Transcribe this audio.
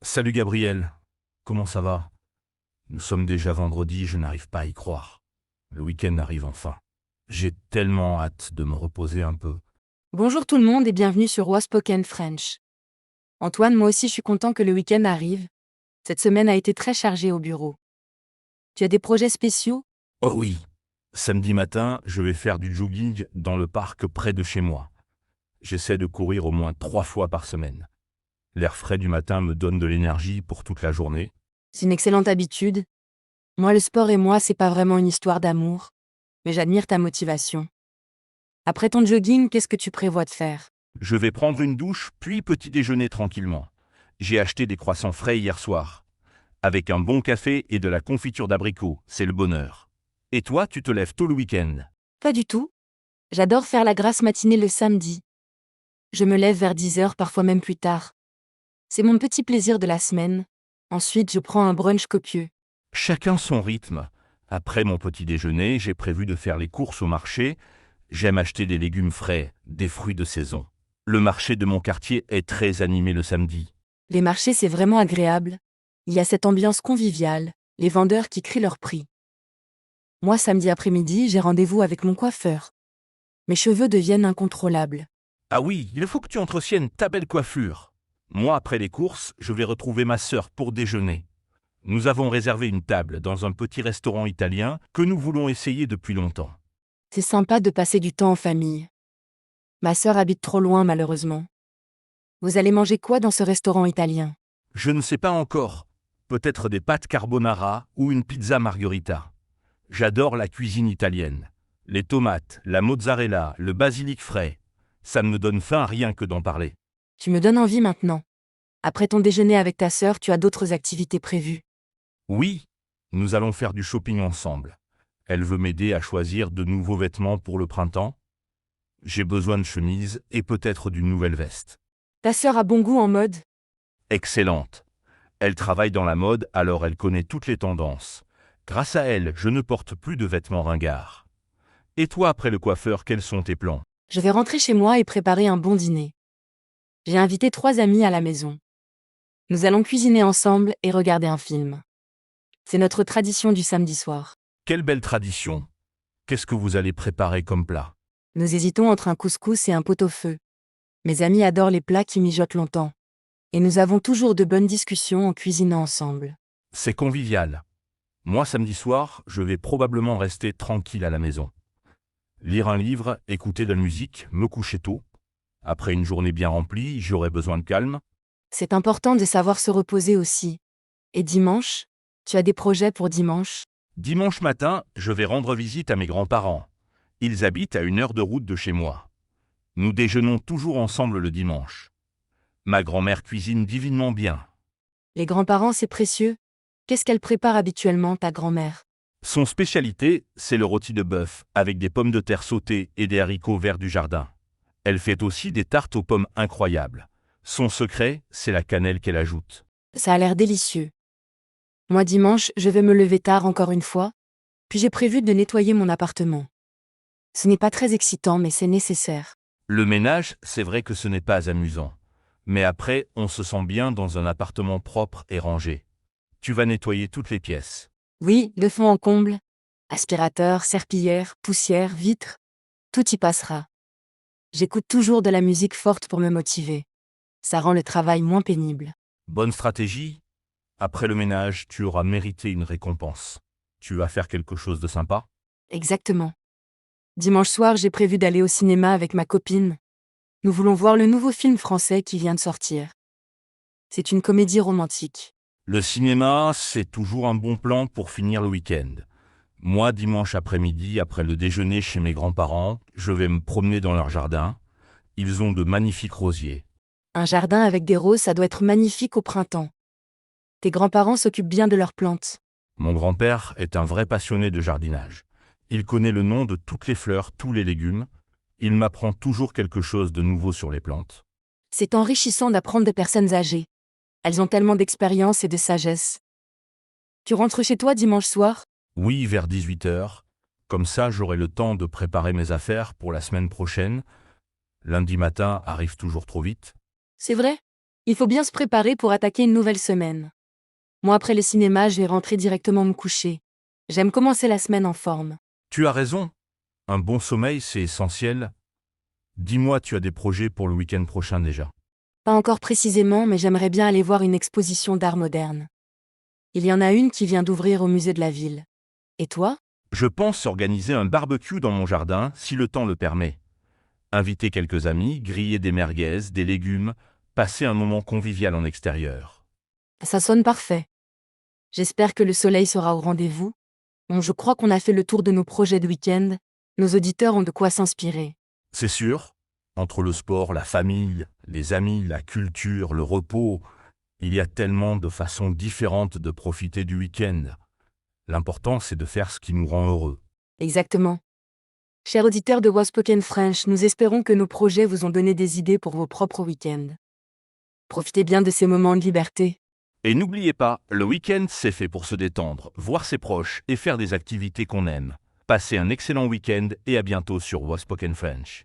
Salut Gabriel, comment ça va? Nous sommes déjà vendredi, je n'arrive pas à y croire. Le week-end arrive enfin. J'ai tellement hâte de me reposer un peu. Bonjour tout le monde et bienvenue sur Waspoken French. Antoine, moi aussi je suis content que le week-end arrive. Cette semaine a été très chargée au bureau. Tu as des projets spéciaux? Oh oui, samedi matin, je vais faire du jogging dans le parc près de chez moi. J'essaie de courir au moins 3 fois par semaine. L'air frais du matin me donne de l'énergie pour toute la journée. C'est une excellente habitude. Moi, le sport et moi, c'est pas vraiment une histoire d'amour, mais j'admire ta motivation. Après ton jogging, qu'est-ce que tu prévois de faire? Je vais prendre une douche, puis petit déjeuner tranquillement. J'ai acheté des croissants frais hier soir. Avec un bon café et de la confiture d'abricot, c'est le bonheur. Et toi, tu te lèves tôt le week-end? Pas du tout. J'adore faire la grasse matinée le samedi. Je me lève vers 10 heures, parfois même plus tard. C'est mon petit plaisir de la semaine. Ensuite, je prends un brunch copieux. Chacun son rythme. Après mon petit déjeuner, j'ai prévu de faire les courses au marché. J'aime acheter des légumes frais, des fruits de saison. Le marché de mon quartier est très animé le samedi. Les marchés, c'est vraiment agréable. Il y a cette ambiance conviviale, les vendeurs qui crient leur prix. Moi, samedi après-midi, j'ai rendez-vous avec mon coiffeur. Mes cheveux deviennent incontrôlables. Ah oui, il faut que tu entretiennes ta belle coiffure. Moi, après les courses, je vais retrouver ma sœur pour déjeuner. Nous avons réservé une table dans un petit restaurant italien que nous voulons essayer depuis longtemps. C'est sympa de passer du temps en famille. Ma sœur habite trop loin, malheureusement. Vous allez manger quoi dans ce restaurant italien? Je ne sais pas encore. Peut-être des pâtes carbonara ou une pizza margherita. J'adore la cuisine italienne. Les tomates, la mozzarella, le basilic frais. Ça me donne faim rien que d'en parler. Tu me donnes envie maintenant. Après ton déjeuner avec ta sœur, tu as d'autres activités prévues. Oui, nous allons faire du shopping ensemble. Elle veut m'aider à choisir de nouveaux vêtements pour le printemps. J'ai besoin de chemises et peut-être d'une nouvelle veste. Ta sœur a bon goût en mode? Excellente. Elle travaille dans la mode, alors elle connaît toutes les tendances. Grâce à elle, je ne porte plus de vêtements ringards. Et toi, après le coiffeur, quels sont tes plans? Je vais rentrer chez moi et préparer un bon dîner. J'ai invité 3 amis à la maison. Nous allons cuisiner ensemble et regarder un film. C'est notre tradition du samedi soir. Quelle belle tradition. Qu'est-ce que vous allez préparer comme plat? Nous hésitons entre un couscous et un pot-au-feu. Mes amis adorent les plats qui mijotent longtemps. Et nous avons toujours de bonnes discussions en cuisinant ensemble. C'est convivial. Moi, samedi soir, je vais probablement rester tranquille à la maison. Lire un livre, écouter de la musique, me coucher tôt. Après une journée bien remplie, j'aurai besoin de calme. C'est important de savoir se reposer aussi. Et dimanche? Tu as des projets pour dimanche? Dimanche matin, je vais rendre visite à mes grands-parents. Ils habitent à 1 heure de route de chez moi. Nous déjeunons toujours ensemble le dimanche. Ma grand-mère cuisine divinement bien. Les grands-parents, c'est précieux. Qu'est-ce qu'elle prépare habituellement, ta grand-mère? Son spécialité, c'est le rôti de bœuf, avec des pommes de terre sautées et des haricots verts du jardin. Elle fait aussi des tartes aux pommes incroyables. Son secret, c'est la cannelle qu'elle ajoute. Ça a l'air délicieux. Moi dimanche, je vais me lever tard encore une fois, puis j'ai prévu de nettoyer mon appartement. Ce n'est pas très excitant, mais c'est nécessaire. Le ménage, c'est vrai que ce n'est pas amusant. Mais après, on se sent bien dans un appartement propre et rangé. Tu vas nettoyer toutes les pièces. Oui, de fond en comble. Aspirateur, serpillière, poussière, vitres. Tout y passera. J'écoute toujours de la musique forte pour me motiver. Ça rend le travail moins pénible. Bonne stratégie. Après le ménage, tu auras mérité une récompense. Tu vas faire quelque chose de sympa? Exactement. Dimanche soir, j'ai prévu d'aller au cinéma avec ma copine. Nous voulons voir le nouveau film français qui vient de sortir. C'est une comédie romantique. Le cinéma, c'est toujours un bon plan pour finir le week-end. Moi, dimanche après-midi, après le déjeuner chez mes grands-parents, je vais me promener dans leur jardin. Ils ont de magnifiques rosiers. Un jardin avec des roses, ça doit être magnifique au printemps. Tes grands-parents s'occupent bien de leurs plantes. Mon grand-père est un vrai passionné de jardinage. Il connaît le nom de toutes les fleurs, tous les légumes. Il m'apprend toujours quelque chose de nouveau sur les plantes. C'est enrichissant d'apprendre des personnes âgées. Elles ont tellement d'expérience et de sagesse. Tu rentres chez toi dimanche soir? Oui, vers 18 heures. Comme ça, j'aurai le temps de préparer mes affaires pour la semaine prochaine. Lundi matin arrive toujours trop vite. C'est vrai? Il faut bien se préparer pour attaquer une nouvelle semaine. Moi, après le cinéma, je vais rentrer directement me coucher. J'aime commencer la semaine en forme. Tu as raison. Un bon sommeil, c'est essentiel. Dis-moi, tu as des projets pour le week-end prochain déjà. Pas encore précisément, mais j'aimerais bien aller voir une exposition d'art moderne. Il y en a une qui vient d'ouvrir au musée de la ville. Et toi? Je pense organiser un barbecue dans mon jardin, si le temps le permet. Inviter quelques amis, griller des merguez, des légumes, passer un moment convivial en extérieur. Ça sonne parfait. J'espère que le soleil sera au rendez-vous. Bon, je crois qu'on a fait le tour de nos projets de week-end. Nos auditeurs ont de quoi s'inspirer. C'est sûr, entre le sport, la famille, les amis, la culture, le repos, il y a tellement de façons différentes de profiter du week-end. L'important, c'est de faire ce qui nous rend heureux. Exactement. Chers auditeurs de Waspoken French, nous espérons que nos projets vous ont donné des idées pour vos propres week-ends. Profitez bien de ces moments de liberté. Et n'oubliez pas, le week-end, c'est fait pour se détendre, voir ses proches et faire des activités qu'on aime. Passez un excellent week-end et à bientôt sur Waspoken French.